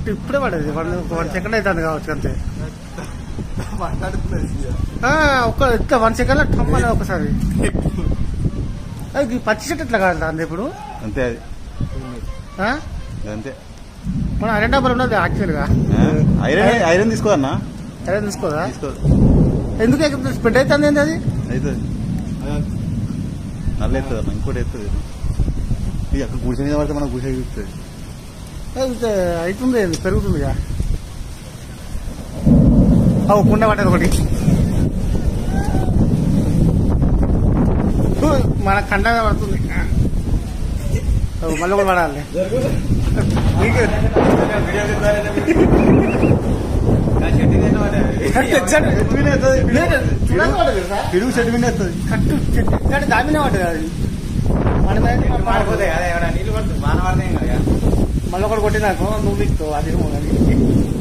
Correct ఇప్పుడే పడేది 1 second అవుతుంది కావచ్చు అంతే. ఒక్క ఇట్లా 1 సెకండ్ టమ్మని ఒకసారి. అది పచ్చి చెట్టు ఎట్లా కాదు అంతే ఇప్పుడు అంతే అది అంతే. మన ఐరన్ డబ్బర్ ఉన్నది యాక్చువల్గా. ఐరన్ తీసుకో అన్న. ఐరన్ తీసుకోదా? ఎందుకు స్ప్రెడ్ అవుతుంది ఏంటి అది? అవుతుంది నల్ల ఎత్తుంది అన్న, ఇంకోటి ఎత్తుంది. ఇది అక్కడ గుడిసె మీద పడితే మనం గుడిసె చూస్తుంది. అవుతుంది పెరుగుతుంది ఇక. కుండ పట్టదు ఒకటి మన కండ పడుతుంది. మళ్ళీ కూడా పడాలి. పిడుగు చెట్టు మీద వస్తుంది. కట్టు చెట్టు దామినే పడ్డది అది. మళ్ళీ ఒకటి కొట్టినాకో నువ్వు ఇస్తావు అది.